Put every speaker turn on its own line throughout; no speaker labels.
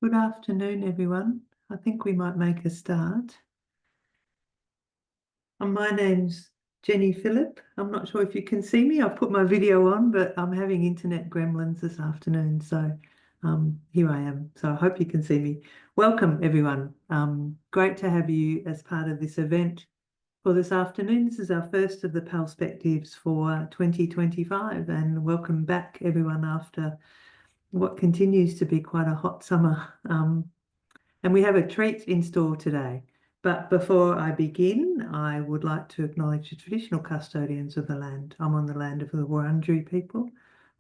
Good afternoon, everyone. I think we might make a start. My name's Jenny Phillip. I'm not sure if you can see me. I've put my video on, but I'm having internet gremlins this afternoon. So here I am. So I hope you can see me. Welcome, everyone. Great to have you as part of this event for this afternoon. This is our first of the Pal-spectives for 2025, and welcome back, everyone, after what continues to be quite a hot summer. And we have a treat in store today. But before I begin, I would like to acknowledge the traditional custodians of the land. I'm on the land of the Wurundjeri people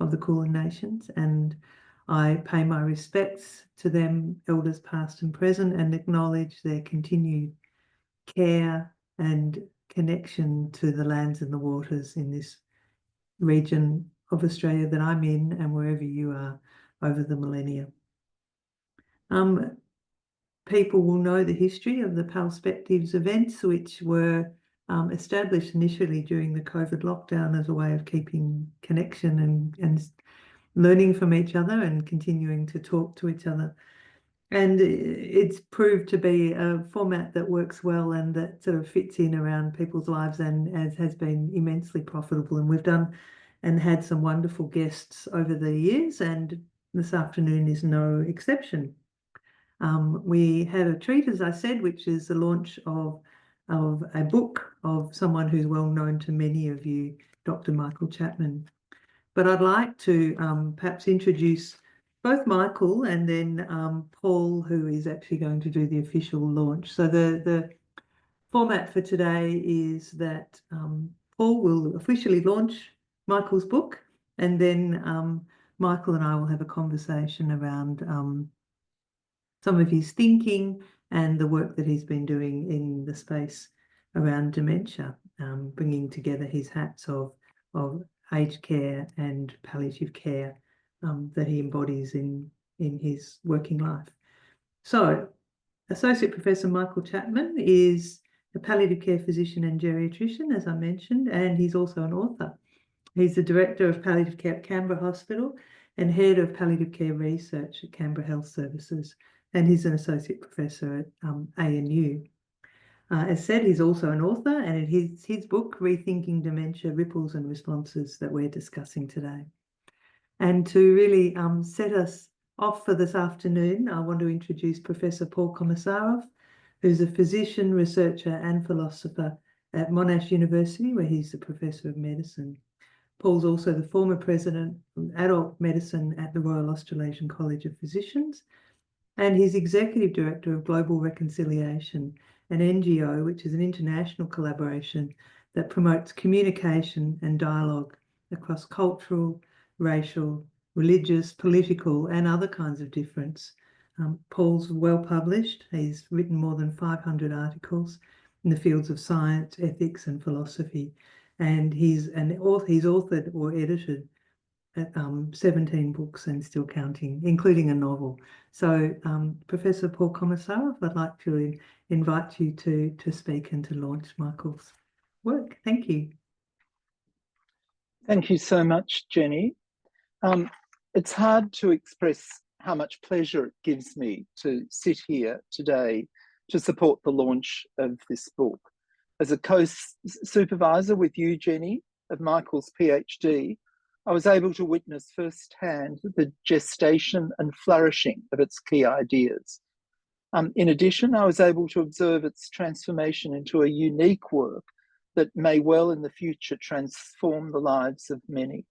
of the Kulin Nations, and I pay my respects to them, elders past and present, and acknowledge their continued care and connection to the lands and the waters in this region of Australia that I'm in and wherever you are over the millennia. People will know the history of the Pal-spectives events, which were established initially during the COVID lockdown as a way of keeping connection and learning from each other and continuing to talk to each other. And it's proved to be a format that works well and that sort of fits in around people's lives and has been immensely profitable. And we've done and had some wonderful guests over the years, and this afternoon is no exception. We had a treat, as I said, which is the launch of a book of someone who's well known to many of you, Dr. Michael Chapman. But I'd like to perhaps introduce both Michael and then Paul, who is actually going to do the official launch. So the format for today is that Paul will officially launch Michael's book, and then Michael and I will have a conversation around some of his thinking and the work that he's been doing in the space around dementia, bringing together his hats of aged care and palliative care that he embodies in his working life. So, Associate Professor Michael Chapman is a palliative care physician and geriatrician, as I mentioned, and he's also an author. He's the Director of Palliative Care at Canberra Hospital and Head of Palliative Care Research at Canberra Health Services, and he's an Associate Professor at ANU. As said, he's also an author, and it's his book, Rethinking Dementia, Ripples and Responses, that we're discussing today. And to really set us off for this afternoon, I want to introduce Professor Paul Komisarov, who's a physician, researcher and philosopher at Monash University, where he's the Professor of Medicine. Paul's also the former President of Adult Medicine at the Royal Australasian College of Physicians, and he's Executive Director of Global Reconciliation, an NGO, which is an international collaboration that promotes communication and dialogue across cultural, racial, religious, political, and other kinds of difference. Paul's well published. He's written more than 500 articles in the fields of science, ethics, and philosophy. And he's authored or edited 17 books and still counting, including a novel. So Professor Paul Komisarov, I'd like to invite you to speak and to launch Michael's work. Thank you.
Thank you so much, Jenny. It's hard to express how much pleasure it gives me to sit here today to support the launch of this book. As a co-supervisor with you, Jenny, of Michael's PhD, I was able to witness firsthand the gestation and flourishing of its key ideas. In addition, I was able to observe its transformation into a unique work that may well in the future transform the lives of many.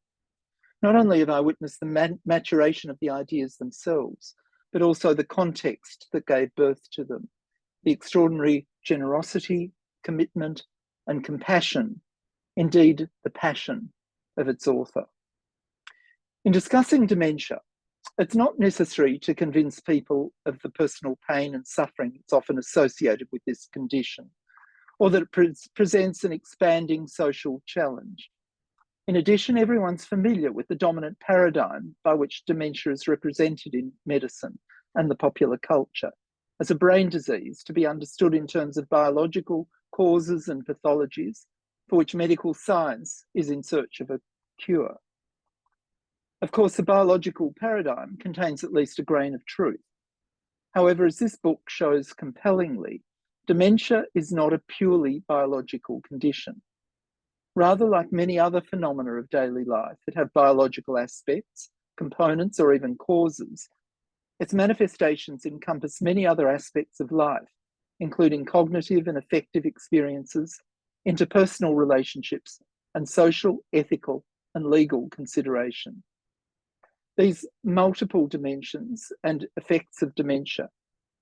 Not only have I witnessed the maturation of the ideas themselves, but also the context that gave birth to them, the extraordinary generosity, commitment, and compassion, indeed the passion of its author. In discussing dementia, it's not necessary to convince people of the personal pain and suffering that's often associated with this condition, or that it presents an expanding social challenge. In addition, everyone's familiar with the dominant paradigm by which dementia is represented in medicine and the popular culture as a brain disease to be understood in terms of biological causes and pathologies for which medical science is in search of a cure. Of course, the biological paradigm contains at least a grain of truth. However, as this book shows compellingly, dementia is not a purely biological condition. Rather, like many other phenomena of daily life that have biological aspects, components, or even causes, its manifestations encompass many other aspects of life, including cognitive and affective experiences, interpersonal relationships, and social, ethical, and legal consideration. These multiple dimensions and effects of dementia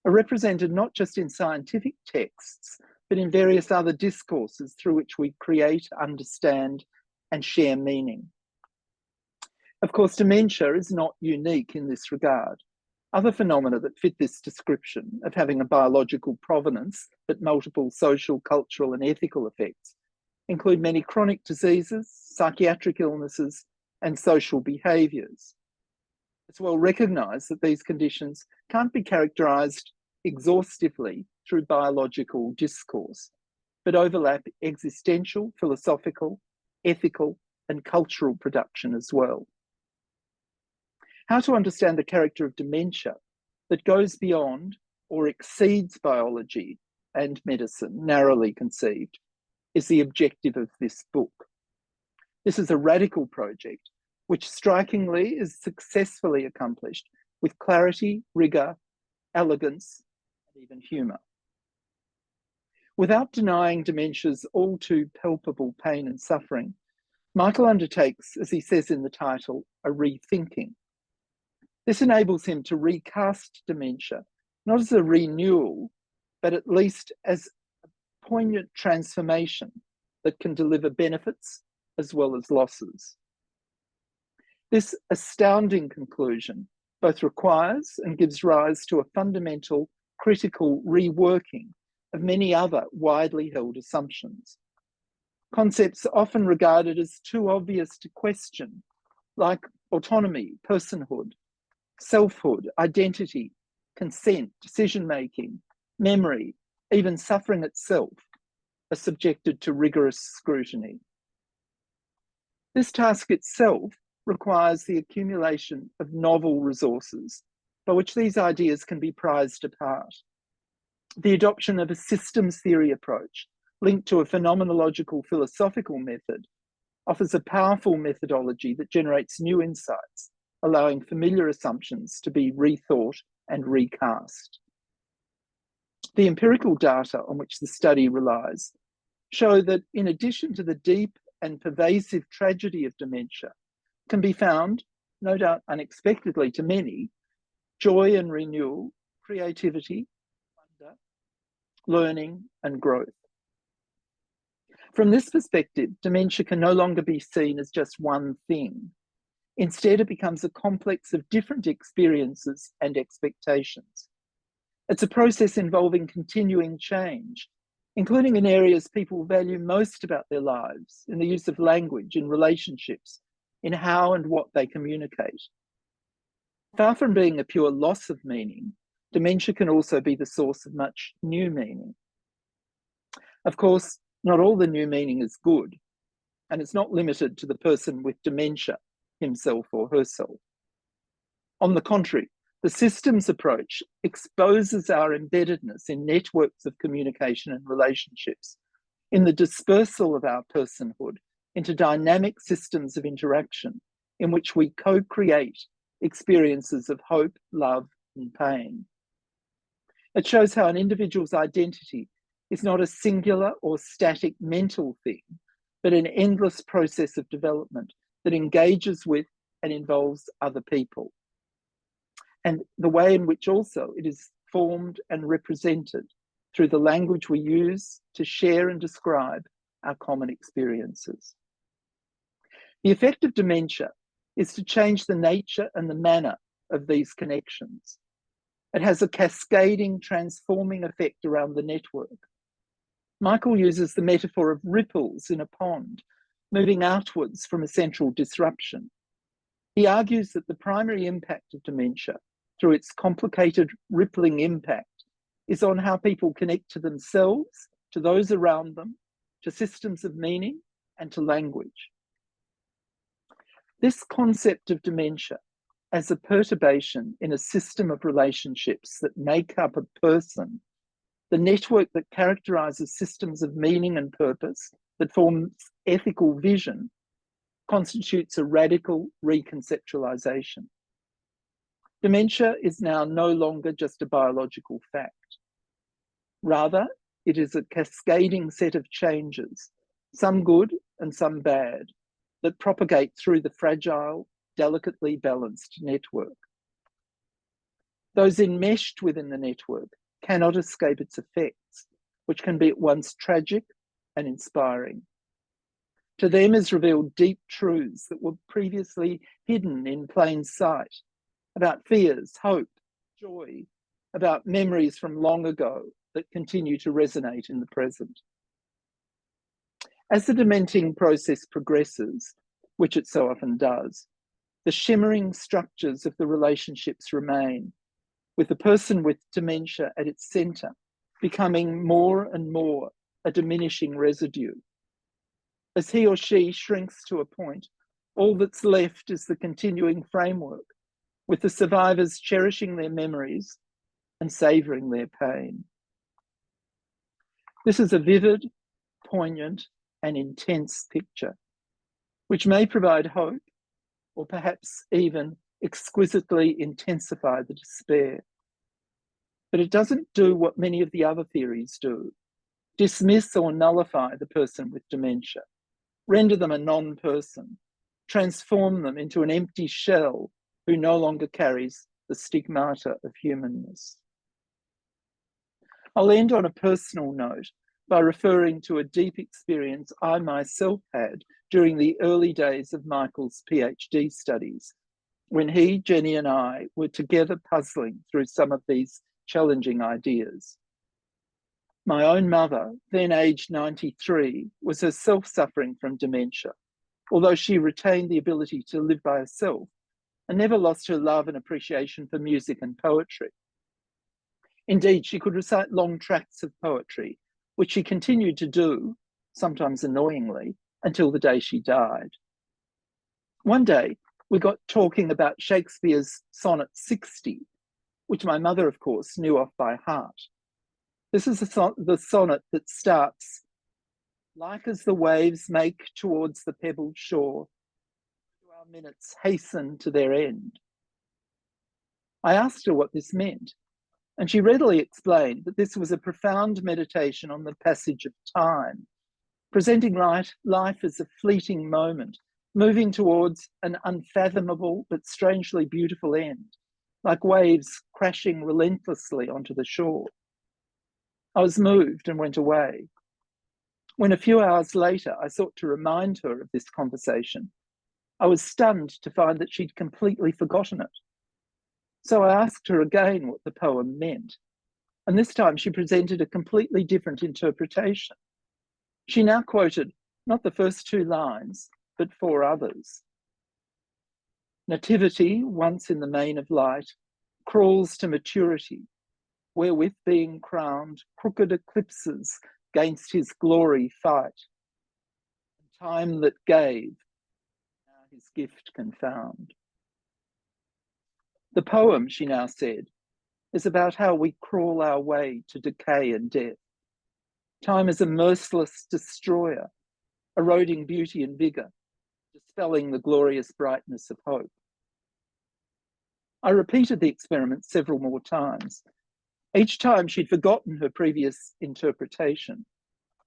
are represented not just in scientific texts, but in various other discourses through which we create, understand, and share meaning. Of course, dementia is not unique in this regard. Other phenomena that fit this description of having a biological provenance, but multiple social, cultural, and ethical effects include many chronic diseases, psychiatric illnesses, and social behaviours. It's well recognised that these conditions can't be characterised exhaustively through biological discourse, but overlap existential, philosophical, ethical, and cultural production as well. How to understand the character of dementia that goes beyond or exceeds biology and medicine, narrowly conceived, is the objective of this book. This is a radical project which strikingly is successfully accomplished with clarity, rigour, elegance, and even humour. Without denying dementia's all too palpable pain and suffering, Michael undertakes, as he says in the title, a rethinking. This enables him to recast dementia, not as a renewal, but at least as a poignant transformation that can deliver benefits as well as losses. This astounding conclusion both requires and gives rise to a fundamental critical reworking of many other widely held assumptions. Concepts often regarded as too obvious to question, like autonomy, personhood, selfhood, identity, consent, decision-making, memory, even suffering itself, are subjected to rigorous scrutiny. This task itself requires the accumulation of novel resources by which these ideas can be prized apart. The adoption of a systems theory approach linked to a phenomenological philosophical method offers a powerful methodology that generates new insights, allowing familiar assumptions to be rethought and recast. The empirical data on which the study relies show that in addition to the deep and pervasive tragedy of dementia, can be found, no doubt unexpectedly to many, joy and renewal, creativity, wonder, learning, and growth. From this perspective, dementia can no longer be seen as just one thing. Instead, it becomes a complex of different experiences and expectations. It's a process involving continuing change, including in areas people value most about their lives, in the use of language, in relationships, in how and what they communicate. Far from being a pure loss of meaning, dementia can also be the source of much new meaning. Of course, not all the new meaning is good, and it's not limited to the person with dementia, himself or herself. On the contrary, the systems approach exposes our embeddedness in networks of communication and relationships, in the dispersal of our personhood into dynamic systems of interaction in which we co-create experiences of hope, love, and pain. It shows how an individual's identity is not a singular or static mental thing, but an endless process of development that engages with and involves other people. And the way in which also it is formed and represented through the language we use to share and describe our common experiences. The effect of dementia is to change the nature and the manner of these connections. It has a cascading, transforming effect around the network. Michael uses the metaphor of ripples in a pond, moving outwards from a central disruption. He argues that the primary impact of dementia, through its complicated rippling impact, is on how people connect to themselves, to those around them, to systems of meaning, and to language. This concept of dementia as a perturbation in a system of relationships that make up a person, the network that characterizes systems of meaning and purpose that forms ethical vision constitutes a radical reconceptualization. Dementia is now no longer just a biological fact. Rather, it is a cascading set of changes, some good and some bad, that propagate through the fragile, delicately balanced network. Those enmeshed within the network cannot escape its effects, which can be at once tragic and inspiring. To them is revealed deep truths that were previously hidden in plain sight, about fears, hope, joy, about memories from long ago that continue to resonate in the present. As the dementing process progresses, which it so often does, the shimmering structures of the relationships remain, with the person with dementia at its centre becoming more and more a diminishing residue. As he or she shrinks to a point, all that's left is the continuing framework, with the survivors cherishing their memories and savouring their pain. This is a vivid, poignant, and intense picture, which may provide hope or perhaps even exquisitely intensify the despair. But it doesn't do what many of the other theories do: dismiss or nullify the person with dementia, render them a non-person, transform them into an empty shell who no longer carries the stigmata of humanness. I'll end on a personal note by referring to a deep experience I myself had during the early days of Michael's PhD studies, when he, Jenny, and I were together puzzling through some of these challenging ideas. My own mother, then aged 93, was herself suffering from dementia, although she retained the ability to live by herself and never lost her love and appreciation for music and poetry. Indeed, she could recite long tracts of poetry, which she continued to do, sometimes annoyingly, until the day she died. One day, we got talking about Shakespeare's Sonnet 60, which my mother, of course, knew off by heart. This is the sonnet that starts, "Like as the waves make towards the pebbled shore, do our minutes hasten to their end." I asked her what this meant, and she readily explained that this was a profound meditation on the passage of time, presenting life as a fleeting moment, moving towards an unfathomable but strangely beautiful end, like waves crashing relentlessly onto the shore. I was moved and went away. When a few hours later I sought to remind her of this conversation, I was stunned to find that she'd completely forgotten it. So I asked her again what the poem meant, and this time she presented a completely different interpretation. She now quoted not the first two lines, but four others. "Nativity, once in the main of light, crawls to maturity, wherewith being crowned, crooked eclipses 'gainst his glory fight. And time that gave, now his gift confound." The poem, she now said, is about how we crawl our way to decay and death. Time is a merciless destroyer, eroding beauty and vigour, dispelling the glorious brightness of hope. I repeated the experiment several more times. Each time she'd forgotten her previous interpretation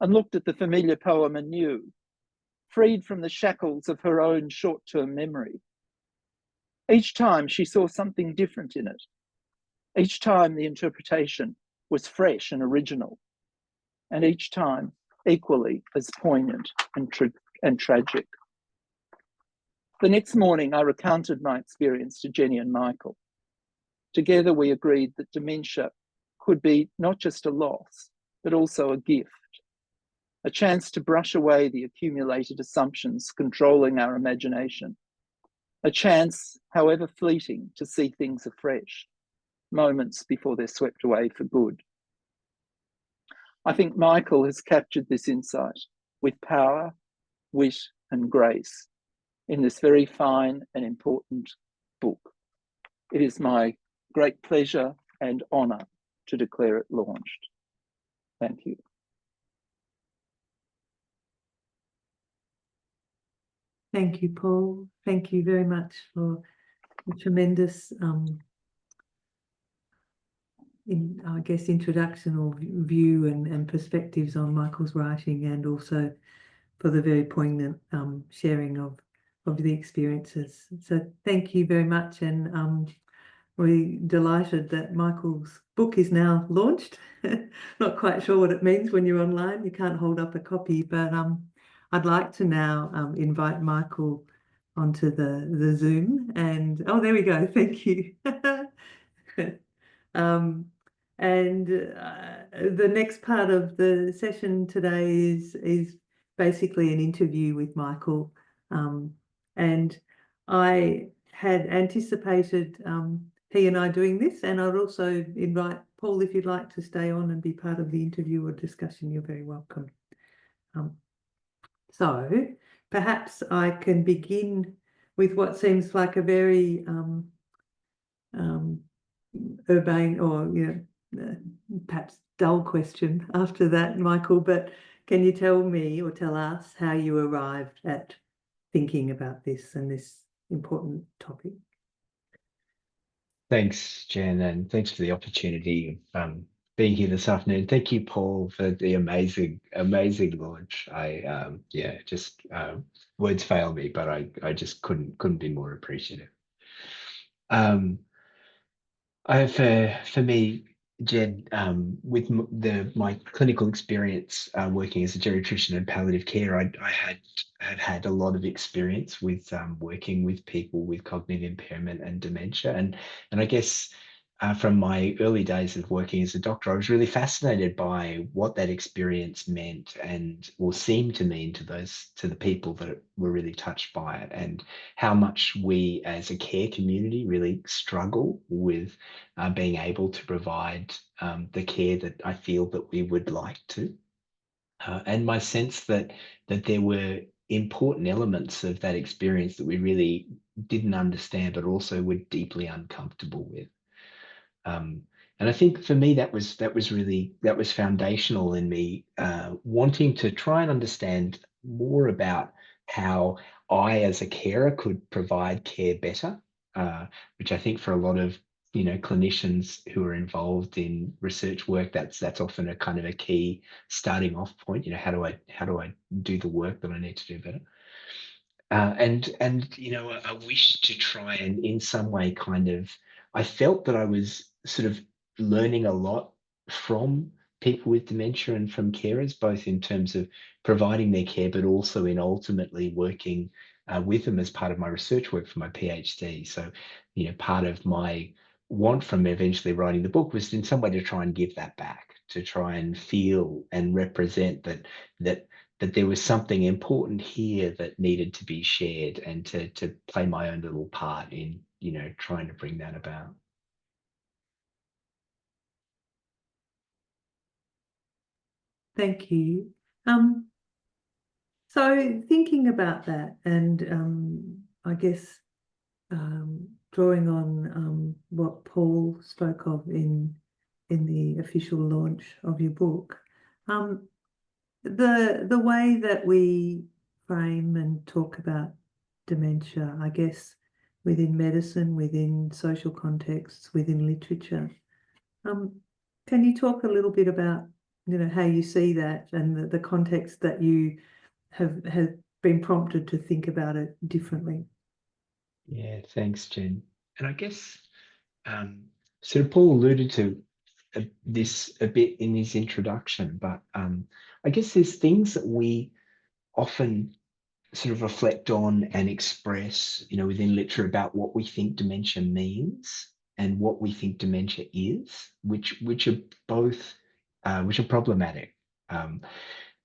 and looked at the familiar poem anew, freed from the shackles of her own short-term memory. Each time she saw something different in it. Each time the interpretation was fresh and original, and each time equally as poignant and tragic. The next morning, I recounted my experience to Jenny and Michael. Together, we agreed that dementia could be not just a loss, but also a gift, a chance to brush away the accumulated assumptions controlling our imagination, a chance, however fleeting, to see things afresh, moments before they're swept away for good. I think Michael has captured this insight with power, wit, and grace in this very fine and important book. it is my great pleasure and honour to declare it launched. Thank you.
Thank you, Paul. Thank you very much for the tremendous, I guess, introduction or view and perspectives on Michael's writing, and also for the very poignant sharing of the experiences. So thank you very much, and we're delighted that Michael's book is now launched. Not quite sure what it means when you're online. You can't hold up a copy, but I'd like to now invite Michael onto the Zoom, and oh, there we go. Thank you. And the next part of the session today is basically an interview with Michael, and I had anticipated he and I doing this, and I'd also invite Paul, if you'd like to stay on and be part of the interview or discussion, you're very welcome. So perhaps I can begin with what seems like a very urbane or perhaps dull question after that, Michael, but can you tell me or tell us how you arrived at thinking about this and this important topic?
Thanks, Jen, and thanks for the opportunity of being here this afternoon. Thank you, Paul, for the amazing launch. Words fail me, but I just couldn't be more appreciative. For me, Jen, with my clinical experience working as a geriatrician in palliative care, I had a lot of experience with working with people with cognitive impairment and dementia, and I guess from my early days of working as a doctor, I was really fascinated by what that experience meant and or seemed to mean to the people that were really touched by it, and how much we as a care community really struggle with being able to provide the care that I feel that we would like to. And my sense that there were important elements of that experience that we really didn't understand, but also were deeply uncomfortable with. And I think for me, that was foundational in me wanting to try and understand more about how I, as a carer, could provide care better, which I think for a lot of clinicians who are involved in research work, that's often a kind of a key starting off point. How do I do the work that I need to do better? And a wish to try and in some way I felt that I was sort of learning a lot from people with dementia and from carers, both in terms of providing their care, but also in ultimately working with them as part of my research work for my PhD. So, part of my want from eventually writing the book was in some way to try and give that back, to try and feel and represent that there was something important here that needed to be shared, and to play my own little part in, trying to bring that about.
Thank you. So thinking about that, and I guess drawing on what Paul spoke of in the official launch of your book, the way that we frame and talk about dementia, I guess, within medicine, within social contexts, within literature. Can you talk a little bit about, how you see that and the context that you have been prompted to think about it differently?
Yeah, thanks, Jen. And I guess sort of Paul alluded to this a bit in his introduction, but I guess there's things that we often sort of reflect on and express, within literature about what we think dementia means and what we think dementia is, which are both which are problematic,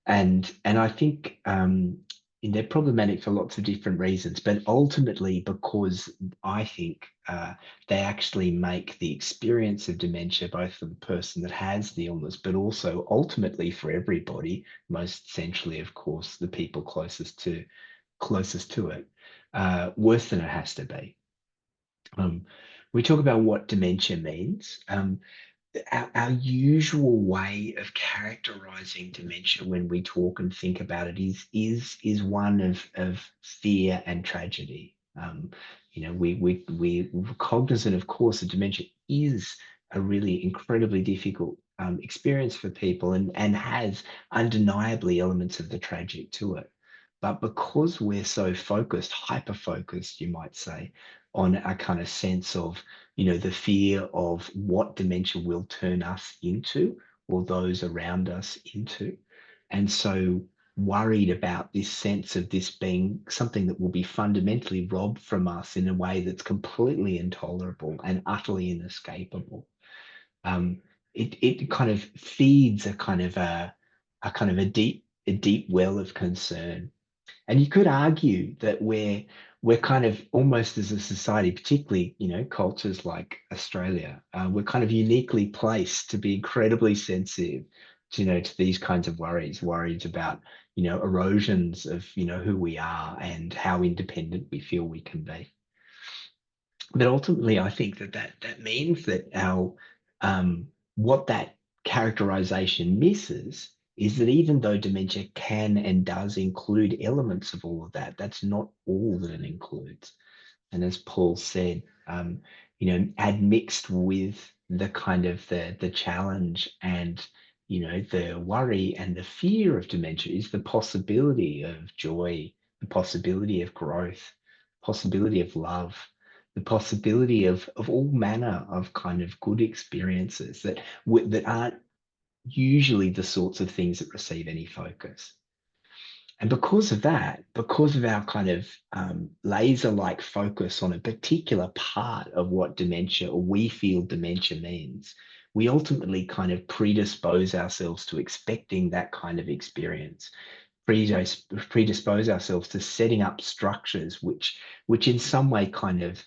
and I think they're problematic for lots of different reasons, but ultimately because I think they actually make the experience of dementia, both for the person that has the illness, but also ultimately for everybody, most essentially, of course, the people closest to it, worse than it has to be. we talk about what dementia means. Our usual way of characterizing dementia when we talk and think about it is one of fear and tragedy. We're cognizant, of course, that dementia is a really incredibly difficult experience for people and has undeniably elements of the tragic to it. But because we're so focused, hyper focused, you might say, on a kind of sense of, the fear of what dementia will turn us into or those around us into. And so worried about this sense of this being something that will be fundamentally robbed from us in a way that's completely intolerable and utterly inescapable. It kind of feeds a deep well of concern. And you could argue that we're kind of almost as a society, particularly, cultures like Australia, we're kind of uniquely placed to be incredibly sensitive to these kinds of worries about, erosions of, who we are and how independent we feel we can be. But ultimately, I think that means that our what that characterization misses is that even though dementia can and does include elements of all of that, that's not all that it includes. And as Paul said, admixed with the kind of the challenge and the worry and the fear of dementia is the possibility of joy, the possibility of growth, possibility of love, the possibility of all manner of kind of good experiences that aren't usually the sorts of things that receive any focus. And because of that, because of our kind of laser-like focus on a particular part of what dementia or we feel dementia means, we ultimately kind of predispose ourselves to expecting that kind of experience, predispose ourselves to setting up structures which in some way kind of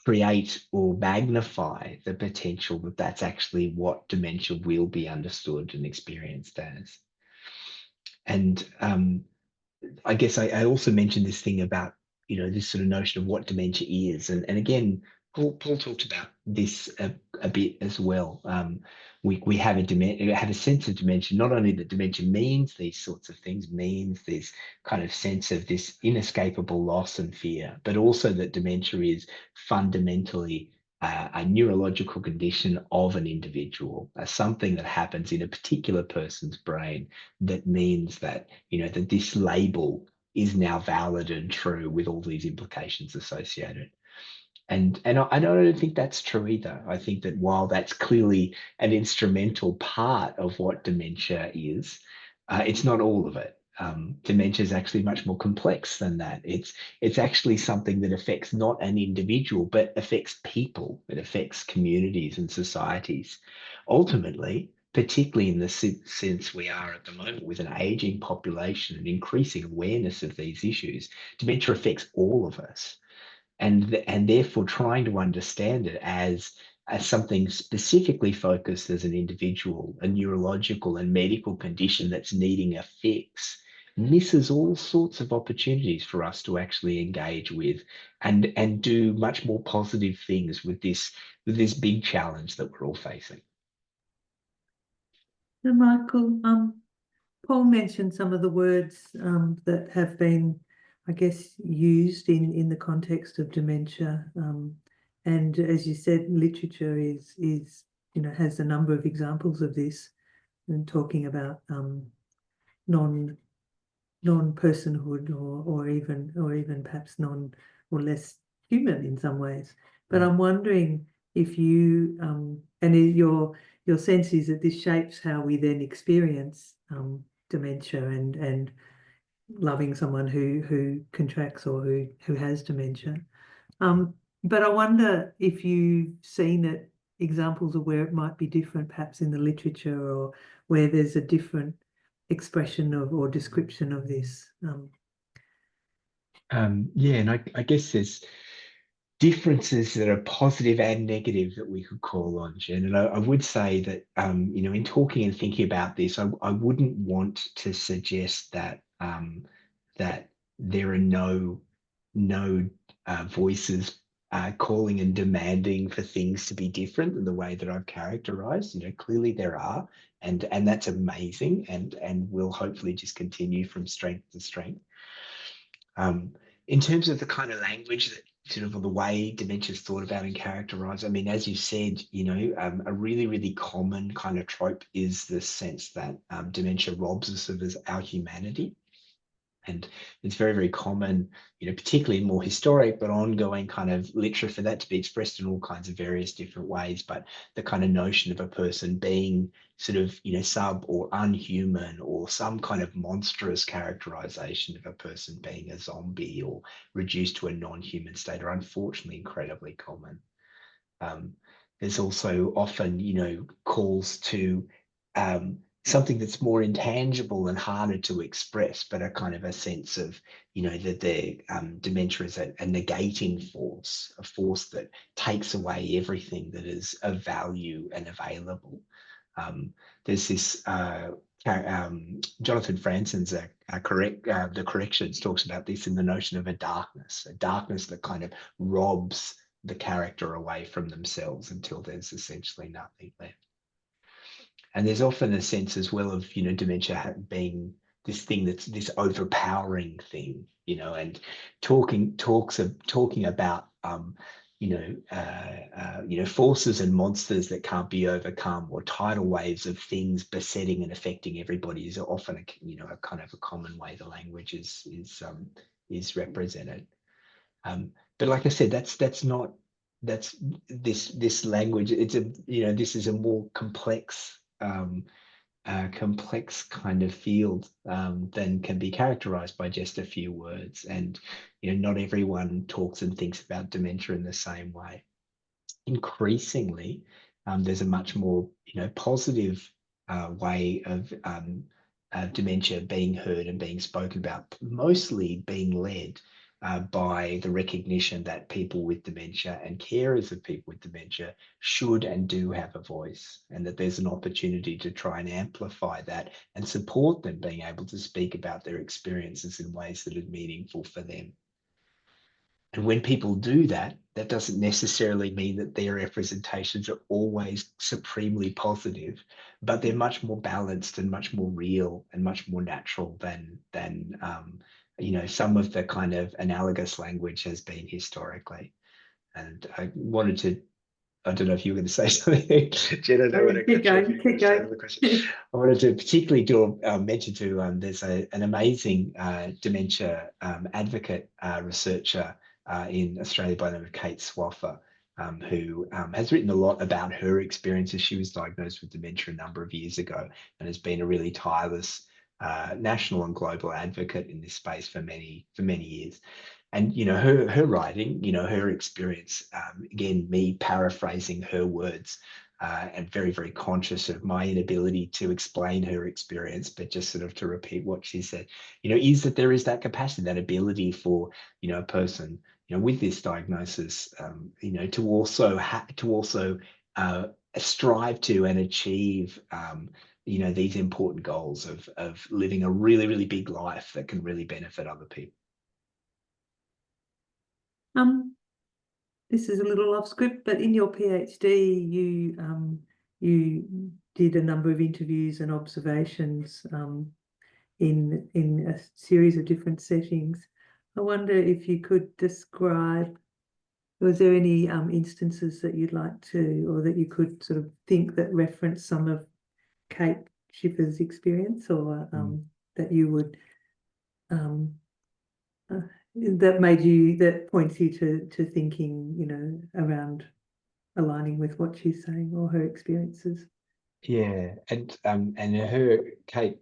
create or magnify the potential that that's actually what dementia will be understood and experienced as. And I guess I also mentioned this thing about, this sort of notion of what dementia is. And again, Paul talked about this a bit as well. We have a sense of dementia, not only that dementia means these sorts of things, means this kind of sense of this inescapable loss and fear, but also that dementia is fundamentally a neurological condition of an individual, something that happens in a particular person's brain that means that, that this label is now valid and true with all these implications associated. And I don't think that's true either. I think that while that's clearly an instrumental part of what dementia is, it's not all of it. Dementia is actually much more complex than that. It's actually something that affects not an individual, but affects people. It affects communities and societies. Ultimately, particularly in the sense we are at the moment with an aging population and increasing awareness of these issues, dementia affects all of us. And therefore trying to understand it as something specifically focused as an individual, a neurological and medical condition that's needing a fix, misses all sorts of opportunities for us to actually engage with and do much more positive things with this big challenge that we're all facing.
So Michael, Paul mentioned some of the words that have been, I guess, used in the context of dementia. And as you said, literature has a number of examples of this, and talking about non-personhood or even perhaps less human in some ways. But I'm wondering if you and your sense is that this shapes how we then experience dementia and loving someone who contracts or who has dementia. But I wonder if you've seen examples of where it might be different, perhaps in the literature, or where there's a different expression or description of this.
Yeah, and I guess there's differences that are positive and negative that we could call on, Jen. And I would say that, in talking and thinking about this, I wouldn't want to suggest that that there are no voices calling and demanding for things to be different than the way that I've characterized. Clearly there are, and that's amazing, and will hopefully just continue from strength to strength. In terms of the kind of language that sort of the way dementia is thought about and characterized, I mean, as you said, a really, really common kind of trope is the sense that dementia robs us of our humanity. And it's very, very common, particularly in more historic but ongoing kind of literature, for that to be expressed in all kinds of various different ways. But the kind of notion of a person being sort of, sub or unhuman, or some kind of monstrous characterization of a person being a zombie or reduced to a non-human state, are unfortunately incredibly common. There's also often, calls to something that's more intangible and harder to express, but a kind of a sense of, that the dementia is a negating force, a force that takes away everything that is of value and available. There's this Jonathan Franzen's the Corrections talks about this in the notion of a darkness that kind of robs the character away from themselves until there's essentially nothing left. And there's often a sense as well of, dementia being this thing that's this overpowering thing, and talking about, forces and monsters that can't be overcome, or tidal waves of things besetting and affecting everybody, is often a kind of a common way the language is represented. But like I said, that's this language. This is a more complex kind of field than can be characterized by just a few words. And not everyone talks and thinks about dementia in the same way. Increasingly, there's a much more positive way of dementia being heard and being spoken about, mostly being led by the recognition that people with dementia and carers of people with dementia should and do have a voice, and that there's an opportunity to try and amplify that and support them being able to speak about their experiences in ways that are meaningful for them. And when people do that, that doesn't necessarily mean that their representations are always supremely positive, but they're much more balanced and much more real and much more natural than some of the kind of analogous language has been historically. And I don't know if you were going to say something, Jen. I don't want to
Keep going.
the question. I wanted to particularly mention there's an amazing dementia advocate researcher in Australia by the name of Kate Swaffer, who has written a lot about her experiences. She was diagnosed with dementia a number of years ago and has been a really tireless national and global advocate in this space for many years. And her writing, her experience, again, me paraphrasing her words, and very, very conscious of my inability to explain her experience, but just sort of to repeat what she said, is that there is that capacity, that ability for a person with this diagnosis, to also strive to and achieve these important goals of living a really, really big life that can really benefit other people.
This is a little off script, but in your PhD, you did a number of interviews and observations in a series of different settings. I wonder if you could describe, was there any instances that you'd like to, or that you could sort of think that reference some of Kate Schiffer's experience, or that you would that points you to thinking, around aligning with what she's saying or her experiences.
Yeah, and Kate,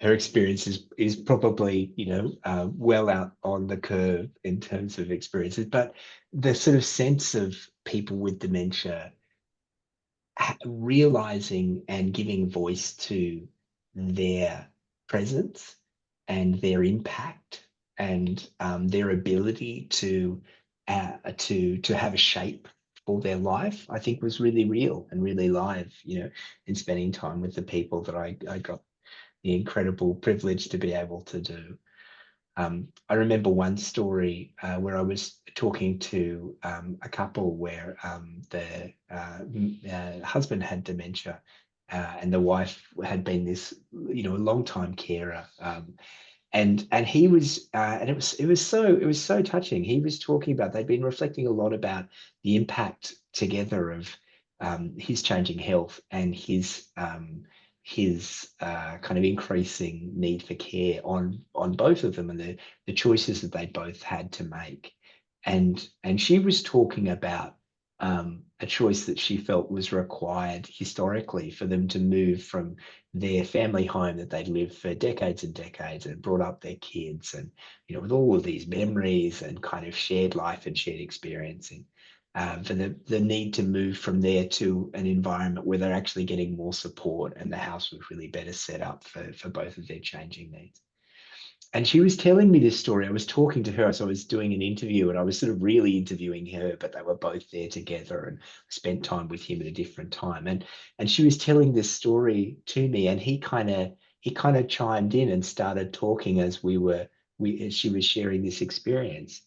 her experience is probably well out on the curve in terms of experiences, but the sort of sense of people with dementia realizing and giving voice to their presence and their impact and their ability to have a shape for their life, I think was really real and really live, in spending time with the people that I got the incredible privilege to be able to do. I remember one story where I was talking to a couple where the husband had dementia, and the wife had been this, a long time carer. And he was and it was so touching. He was talking about, they'd been reflecting a lot about the impact together of his changing health and his kind of increasing need for care on both of them, and the choices that they both had to make. And she was talking about a choice that she felt was required historically for them to move from their family home that they'd lived for decades and decades and brought up their kids, and with all of these memories and kind of shared life and shared experiencing, for the need to move from there to an environment where they're actually getting more support and the house was really better set up for both of their changing needs. And she was telling me this story. I was talking to her, so I was doing an interview and I was sort of really interviewing her, but they were both there together and spent time with him at a different time. And she was telling this story to me, and he kind of chimed in and started talking as as she was sharing this experience.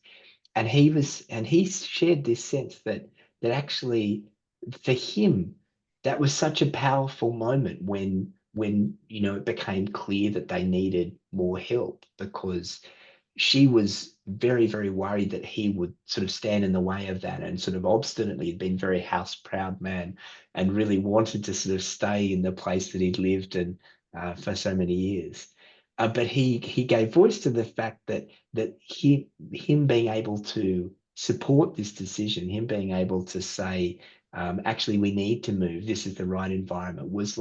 And he shared this sense that actually for him, that was such a powerful moment when it became clear that they needed more help, because she was very, very worried that he would sort of stand in the way of that, and sort of obstinately had been very house proud man and really wanted to sort of stay in the place that he'd lived in for so many years. But he gave voice to the fact that him being able to support this decision, him being able to say, actually, we need to move, this is the right environment, was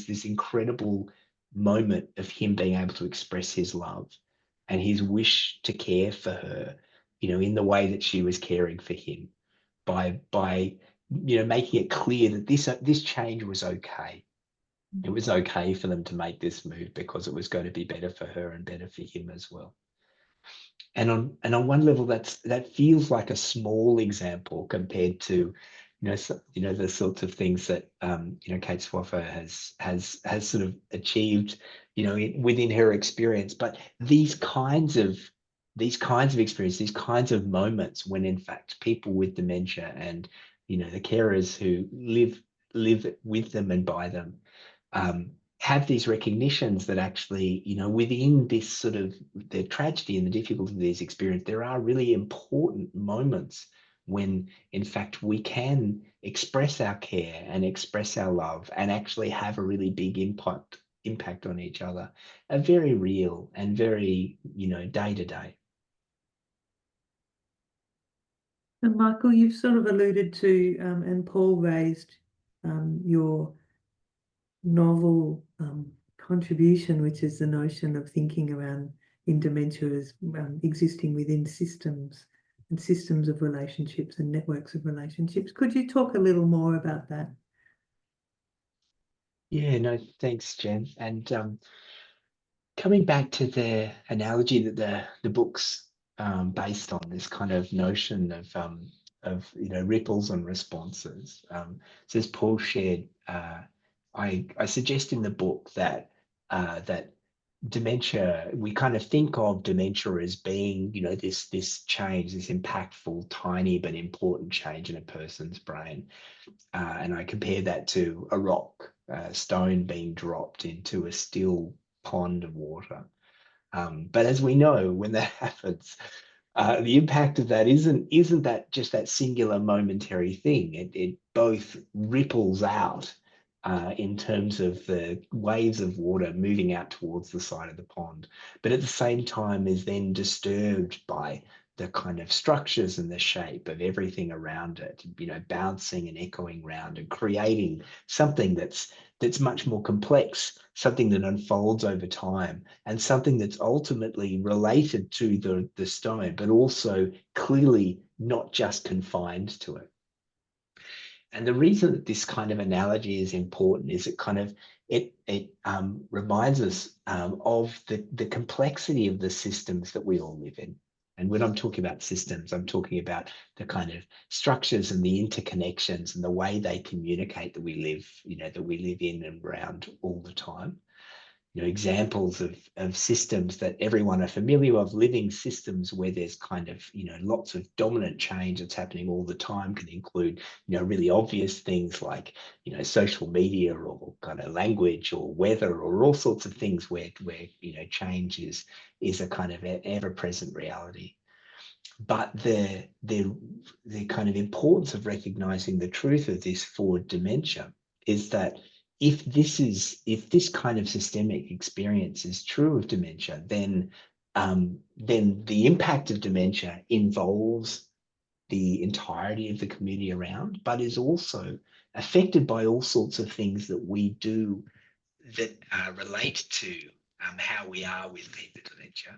this incredible moment of him being able to express his love and his wish to care for her, in the way that she was caring for him, by making it clear that this change was okay. It was okay for them to make this move because it was going to be better for her and better for him as well. And on one level, that feels like a small example compared to, the sorts of things that Kate Swaffer has sort of achieved, within her experience. But these kinds of experiences, these kinds of moments when in fact people with dementia and the carers who live with them and by them, have these recognitions that actually, within this sort of the tragedy and the difficulty of these experience, there are really important moments when, in fact, we can express our care and express our love and actually have a really big impact on each other, are very real and very, day to day.
And Michael, you've sort of alluded to, and Paul raised your novel contribution, which is the notion of thinking around in dementia as existing within systems and systems of relationships and networks of relationships. Could you talk a little more about that?
Yeah, no, thanks, Jen. And coming back to the analogy that the book's based on, this kind of notion of ripples and responses. So as Paul shared, I suggest in the book that that dementia, we kind of think of dementia as being, this change, this impactful, tiny but important change in a person's brain. And I compare that to a rock, a stone being dropped into a still pond of water. But as we know, when that happens, the impact of that isn't that just that singular momentary thing. It both ripples out in terms of the waves of water moving out towards the side of the pond, but at the same time is then disturbed by the kind of structures and the shape of everything around it, bouncing and echoing around and creating something that's much more complex, something that unfolds over time, and something that's ultimately related to the stone, but also clearly not just confined to it. And the reason that this kind of analogy is important is it reminds us of the complexity of the systems that we all live in. And when I'm talking about systems, I'm talking about the kind of structures and the interconnections and the way they communicate that we live in and around all the time. examples of systems that everyone are familiar of, living systems where there's kind of, lots of dominant change that's happening all the time, can include, really obvious things like, social media or kind of language or weather or all sorts of things where change is a kind of ever-present reality. But the kind of importance of recognizing the truth of this for dementia is that if this kind of systemic experience is true of dementia, then the impact of dementia involves the entirety of the community around, but is also affected by all sorts of things that we do that relate to how we are with people with dementia.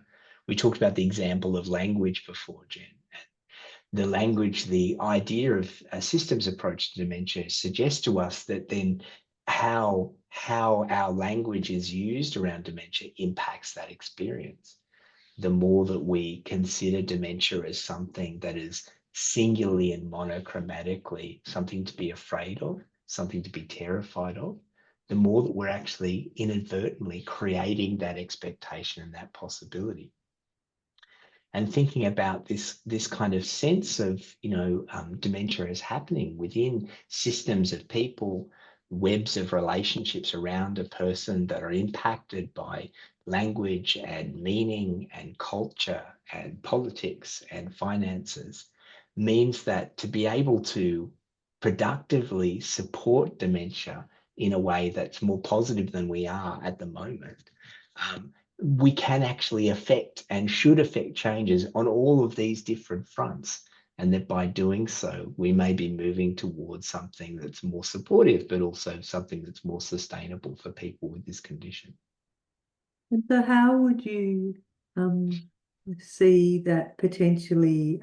We talked about the example of language before, Jen. The language, the idea of a systems approach to dementia suggests to us that then how our language is used around dementia impacts that experience. The more that we consider dementia as something that is singularly and monochromatically something to be afraid of, something to be terrified of, the more that we're actually inadvertently creating that expectation and that possibility. And thinking about this kind of sense of dementia is happening within systems of people, webs of relationships around a person that are impacted by language and meaning and culture and politics and finances, means that to be able to productively support dementia in a way that's more positive than we are at the moment, we can actually affect and should affect changes on all of these different fronts. And that by doing so, we may be moving towards something that's more supportive, but also something that's more sustainable for people with this condition.
And so how would you see that potentially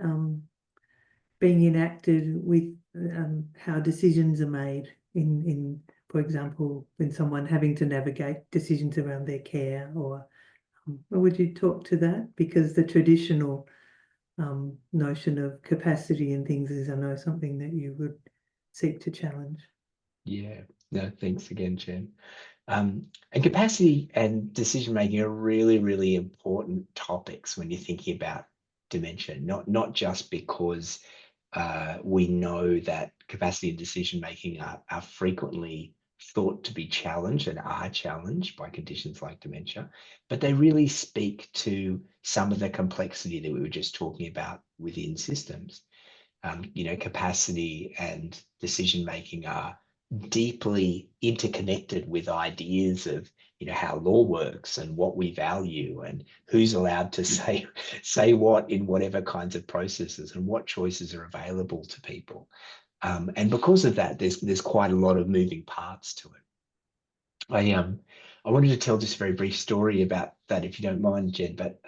being enacted with how decisions are made in, for example, when someone having to navigate decisions around their care, or would you talk to that? Because the traditional notion of capacity and things is, I know, something that you would seek to challenge.
Yeah, no, thanks again, Jen. And capacity and decision making are really, really important topics when you're thinking about dementia, not just because we know that capacity and decision making are frequently thought to be challenged and are challenged by conditions like dementia, but they really speak to some of the complexity that we were just talking about within systems. Capacity and decision making are deeply interconnected with ideas of how law works and what we value and who's allowed to say what in whatever kinds of processes and what choices are available to people. And because of that, there's quite a lot of moving parts to it. I wanted to tell just a very brief story about that, if you don't mind, Jen. But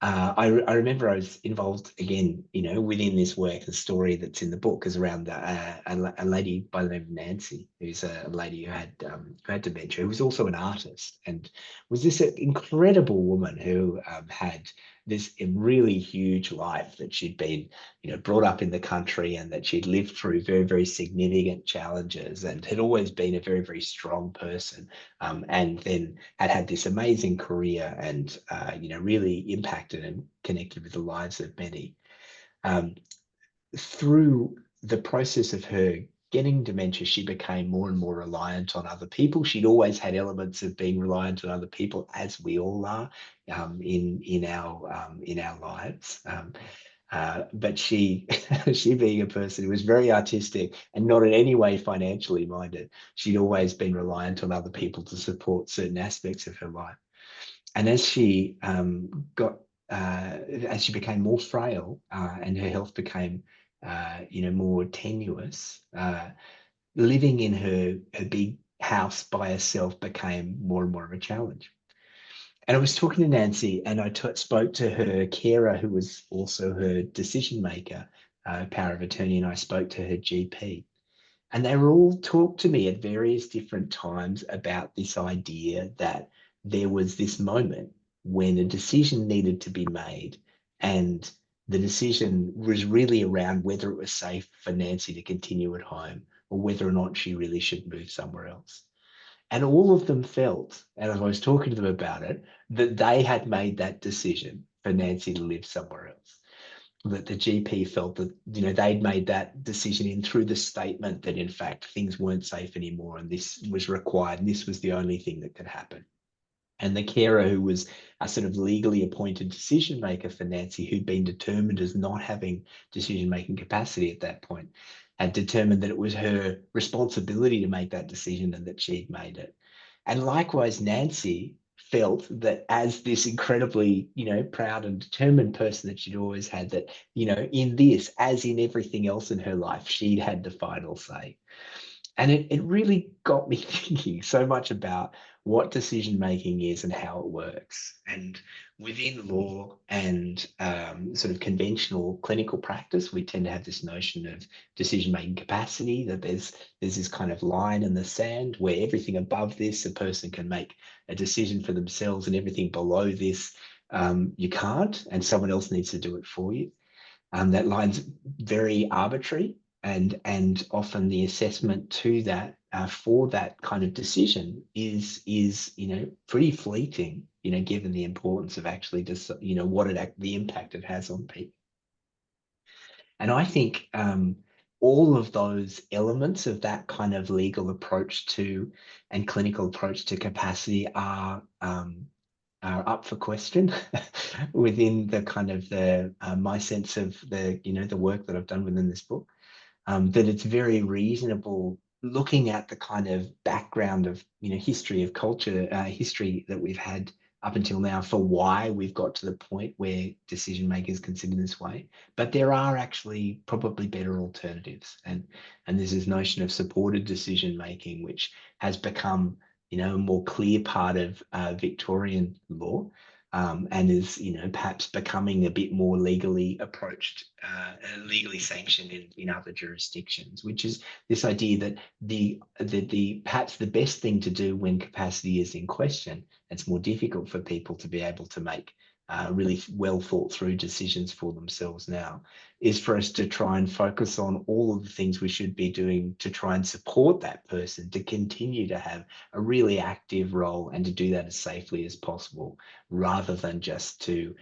I remember I was involved again, within this work. The story that's in the book is around a lady by the name of Nancy, who's a lady who had dementia, who was also an artist, and was this incredible woman who had this really huge life, that she'd been, brought up in the country, and that she'd lived through very, very significant challenges, and had always been a very, very strong person, and then had this amazing career, and really impacted and connected with the lives of many. Through the process of her getting dementia, she became more and more reliant on other people. She'd always had elements of being reliant on other people, as we all are in our lives. But she being a person who was very artistic and not in any way financially minded, she'd always been reliant on other people to support certain aspects of her life. And as she as she became more frail and her health became more tenuous, living in her big house by herself became more and more of a challenge. And I was talking to Nancy, and I spoke to her carer, who was also her decision maker, power of attorney, and I spoke to her GP. And they were all talked to me at various different times about this idea that there was this moment when a decision needed to be made, and the decision was really around whether it was safe for Nancy to continue at home, or whether or not she really should move somewhere else. And all of them felt, and I was talking to them about it, that they had made that decision for Nancy to live somewhere else. That the GP felt that, they'd made that decision in through the statement that in fact things weren't safe anymore and this was required and this was the only thing that could happen. And the carer, who was a sort of legally appointed decision maker for Nancy, who'd been determined as not having decision making capacity at that point, had determined that it was her responsibility to make that decision and that she'd made it. And likewise, Nancy felt that as this incredibly, proud and determined person that she'd always had, that, in this, as in everything else in her life, she'd had the final say. And it really got me thinking so much about what decision making is and how it works. And within law and sort of conventional clinical practice, we tend to have this notion of decision making capacity, that there's this kind of line in the sand where everything above this, a person can make a decision for themselves, and everything below this, you can't, and someone else needs to do it for you. That line's very arbitrary, and often the assessment to that for that kind of decision is pretty fleeting, given the importance of actually just the impact it has on people. And I think all of those elements of that kind of legal approach to and clinical approach to capacity are up for question within the kind of my sense of the work that I've done within this book. That it's very reasonable, looking at the kind of background of history of culture, history that we've had up until now, for why we've got to the point where decision makers consider this way. But there are actually probably better alternatives, and there's this notion of supported decision making, which has become a more clear part of Victorian law. And is perhaps becoming a bit more legally approached, legally sanctioned in other jurisdictions, which is this idea that the perhaps the best thing to do when capacity is in question, it's more difficult for people to be able to make really well thought through decisions for themselves now, is for us to try and focus on all of the things we should be doing to try and support that person to continue to have a really active role and to do that as safely as possible, rather than just to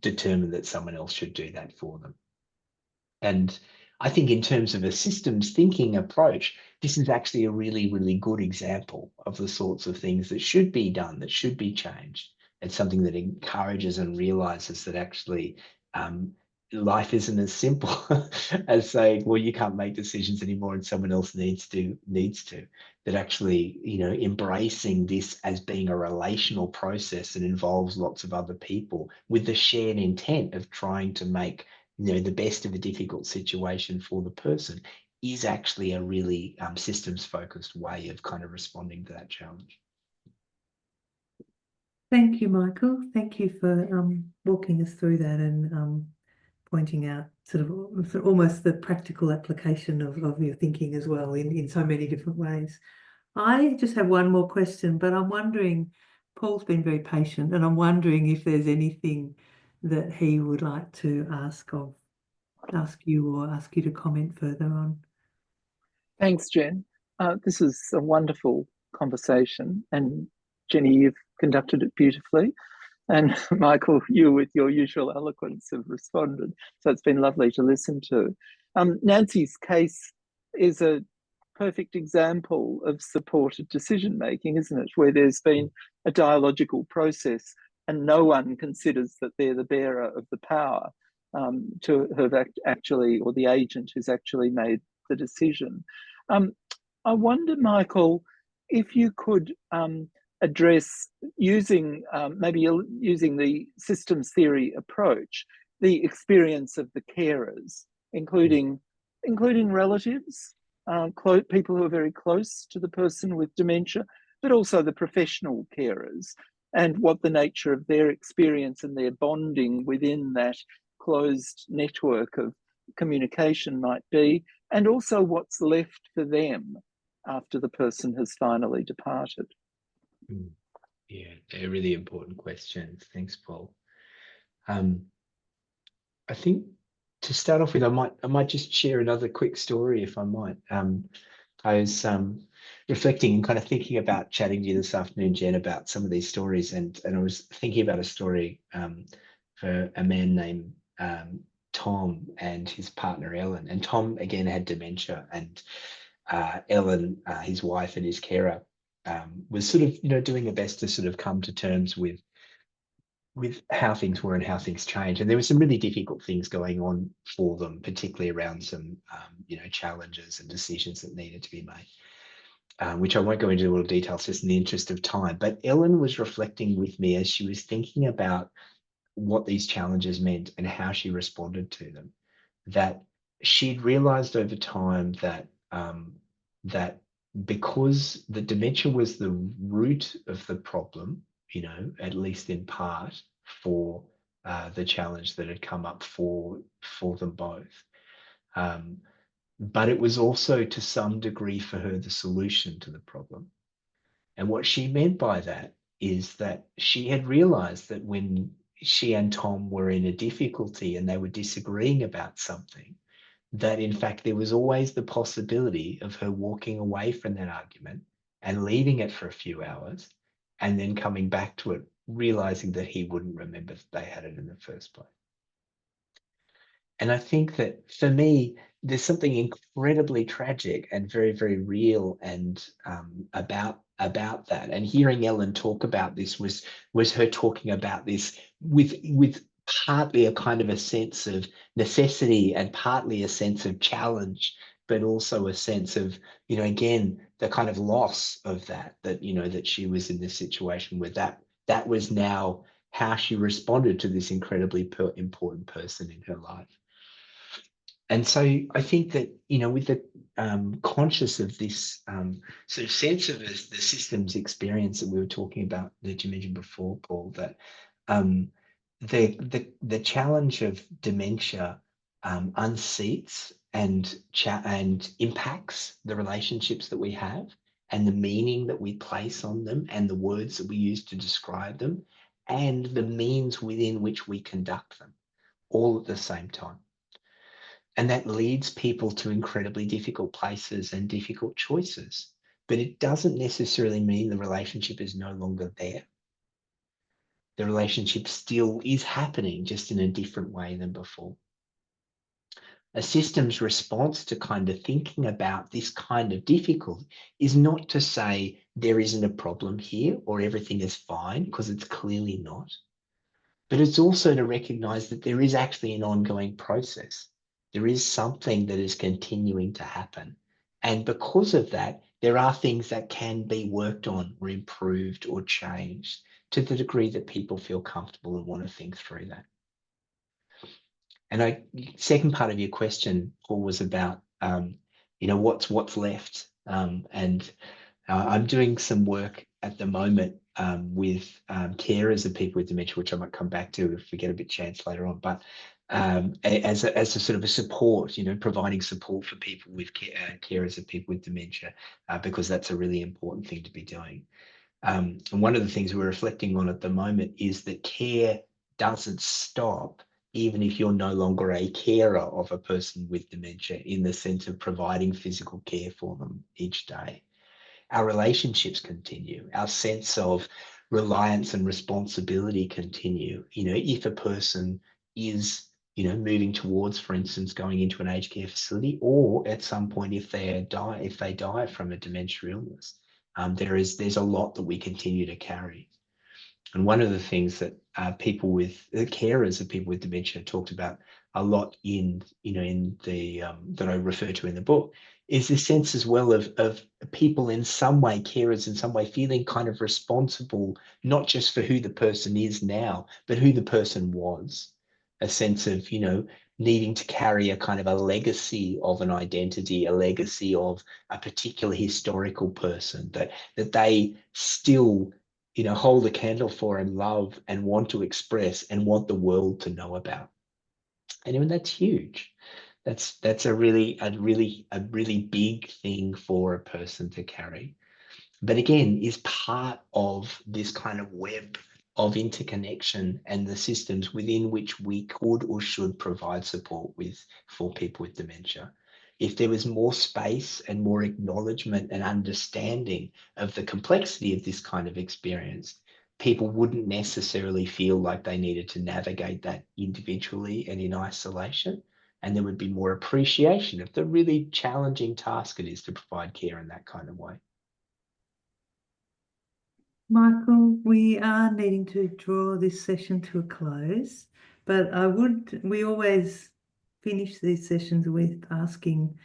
determine that someone else should do that for them. And I think in terms of a systems thinking approach, this is actually a really, really good example of the sorts of things that should be done, that should be changed. It's something that encourages and realizes that actually life isn't as simple as saying, well, you can't make decisions anymore and someone else needs to. That actually, embracing this as being a relational process that involves lots of other people with the shared intent of trying to make the best of a difficult situation for the person, is actually a really systems focused way of kind of responding to that challenge.
Thank you, Michael. Thank you for walking us through that and pointing out sort of almost the practical application of your thinking as well in so many different ways. I just have one more question, but I'm wondering, Paul's been very patient, and I'm wondering if there's anything that he would like to ask you to comment further on.
Thanks, Jen. This is a wonderful conversation, and Jenny, you've conducted it beautifully. And Michael, you with your usual eloquence have responded. So it's been lovely to listen to. Nancy's case is a perfect example of supported decision making, isn't it? Where there's been a dialogical process and no one considers that they're the bearer of the power to have actually, or the agent who's actually made the decision. I wonder, Michael, if you could address maybe using the systems theory approach, the experience of the carers, including relatives, people who are very close to the person with dementia, but also the professional carers, and what the nature of their experience and their bonding within that closed network of communication might be, and also what's left for them after the person has finally departed.
Yeah, they're really important questions. Thanks, Paul. I think to start off with, I might just share another quick story, if I might. I was reflecting and kind of thinking about chatting to you this afternoon, Jen, about some of these stories, and I was thinking about a story for a man named Tom and his partner Ellen. And Tom again had dementia, and Ellen, his wife and his carer, was sort of doing her best to sort of come to terms with how things were and how things change. And there were some really difficult things going on for them, particularly around some challenges and decisions that needed to be made, which I won't go into a little details just in the interest of time. But Ellen was reflecting with me as she was thinking about what these challenges meant and how she responded to them, that she'd realized over time that that because the dementia was the root of the problem, at least in part, for the challenge that had come up for them both. But it was also to some degree for her the solution to the problem. And what she meant by that is that she had realized that when she and Tom were in a difficulty and they were disagreeing about something, that in fact there was always the possibility of her walking away from that argument and leaving it for a few hours and then coming back to it, realizing that he wouldn't remember that they had it in the first place. And I think that for me, there's something incredibly tragic and very, very real and about that. And hearing Ellen talk about this was her talking about this with partly a kind of a sense of necessity and partly a sense of challenge, but also a sense of, again, the kind of loss of that she was in this situation where that was now how she responded to this incredibly important person in her life. And so I think that, with the conscious of this sort of sense of the systems experience that we were talking about, that you mentioned before, Paul, that the challenge of dementia unseats and impacts the relationships that we have and the meaning that we place on them and the words that we use to describe them and the means within which we conduct them all at the same time. And that leads people to incredibly difficult places and difficult choices. But it doesn't necessarily mean the relationship is no longer there. The relationship still is happening, just in a different way than before. A system's response to kind of thinking about this kind of difficulty is not to say there isn't a problem here or everything is fine, because it's clearly not. But it's also to recognize that there is actually an ongoing process. There is something that is continuing to happen. And because of that, there are things that can be worked on or improved or changed to the degree that people feel comfortable and want to think through that. And second part of your question, Paul, was about, what's left. And I'm doing some work at the moment with carers of people with dementia, which I might come back to if we get a bit chance later on. But as a sort of a support, providing support for people with carers of people with dementia, because that's a really important thing to be doing. And one of the things we're reflecting on at the moment is that care doesn't stop even if you're no longer a carer of a person with dementia, in the sense of providing physical care for them each day. Our relationships continue, our sense of reliance and responsibility continue. If a person is, moving towards, for instance, going into an aged care facility, or at some point if they die from a dementia illness, there's a lot that we continue to carry. And one of the things that people with the carers of people with dementia talked about a lot in the that I refer to in the book is this sense as well of people in some way, carers in some way, feeling kind of responsible, not just for who the person is now, but who the person was. A sense of, needing to carry a kind of a legacy of an identity, a legacy of a particular historical person that they still hold a candle for and love and want to express and want the world to know about. And that's huge. That's a really big thing for a person to carry. But again, is part of this kind of web of interconnection and the systems within which we could or should provide support for people with dementia. if there was more space and more acknowledgement and understanding of the complexity of this kind of experience, people wouldn't necessarily feel like they needed to navigate that individually and in isolation. And there would be more appreciation of the really challenging task it is to provide care in that kind of way.
Michael, we are needing to draw this session to a close, but we always finish these sessions with asking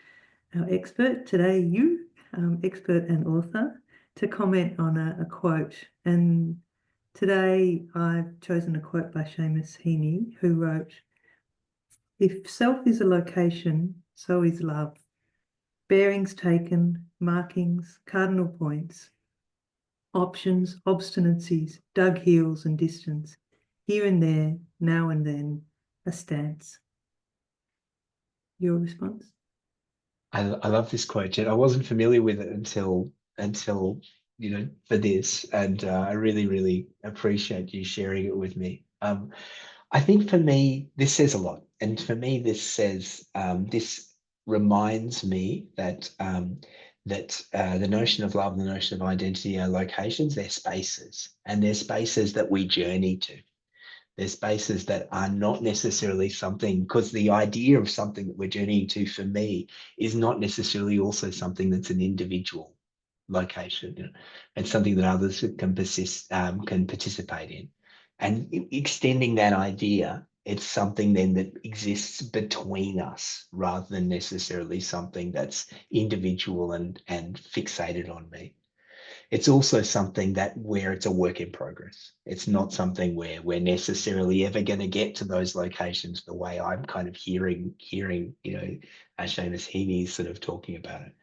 our expert, today you, expert and author, to comment on a quote. And today I've chosen a quote by Seamus Heaney, who wrote, "If self is a location, so is love. Bearings taken, markings, cardinal points, options, obstinacies, dug heels and distance, here and there, now and then, a stance." Your response?
I love this quote, Jen. I wasn't familiar with it until for this, and I really appreciate you sharing it with me. I think for me this says a lot, and for me this reminds me that the notion of love and the notion of identity are locations, they're spaces, and they're spaces that we journey to. They're spaces that are not necessarily something, because the idea of something that we're journeying to for me is not necessarily also something that's an individual location, and something that others can participate in. And extending that idea, it's something then that exists between us rather than necessarily something that's individual and fixated on me. It's also something that where it's a work in progress. It's not something where we're necessarily ever going to get to those locations the way I'm kind of hearing, Seamus Heaney sort of talking about it.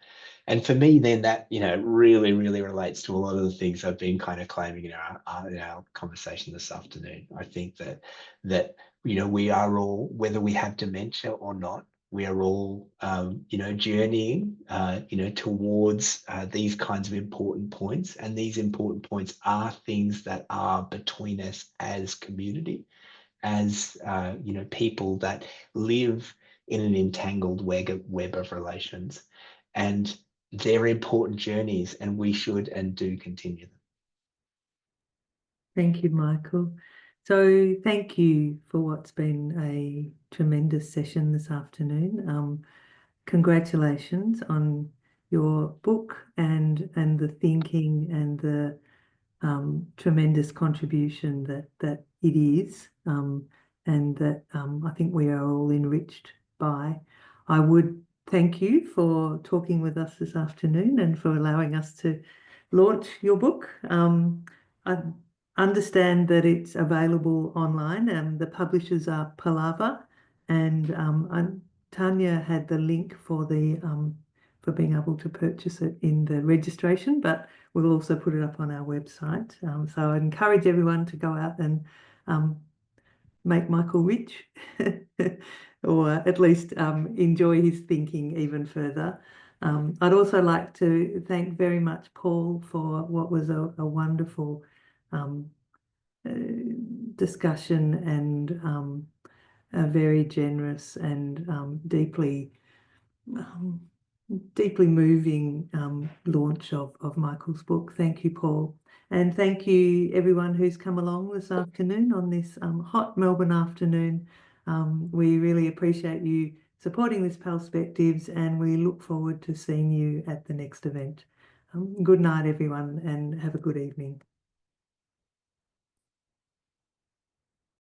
And for me, then that, really relates to a lot of the things I've been kind of claiming in our conversation this afternoon. I think that we are all, whether we have dementia or not, we are all, journeying, towards these kinds of important points. And these important points are things that are between us as community, as, people that live in an entangled web of relations. And they're important journeys, and we should and do continue them.
Thank you, Michael. So thank you for what's been a tremendous session this afternoon. Congratulations on your book and the thinking and the tremendous contribution that it is, and that I think we are all enriched by. I would thank you for talking with us this afternoon and for allowing us to launch your book. I understand that it's available online, and the publishers are Palava, and Tanya had the link for for being able to purchase it in the registration, but we'll also put it up on our website. So I encourage everyone to go out and make Michael rich, or at least enjoy his thinking even further. I'd also like to thank very much Paul for what was a wonderful discussion, and a very generous and deeply moving launch of Michael's book. Thank you, Paul. And thank you everyone who's come along this afternoon on this hot Melbourne afternoon. We really appreciate you supporting this Pal-spectives, and we look forward to seeing you at the next event. Good night, everyone, and have a good evening.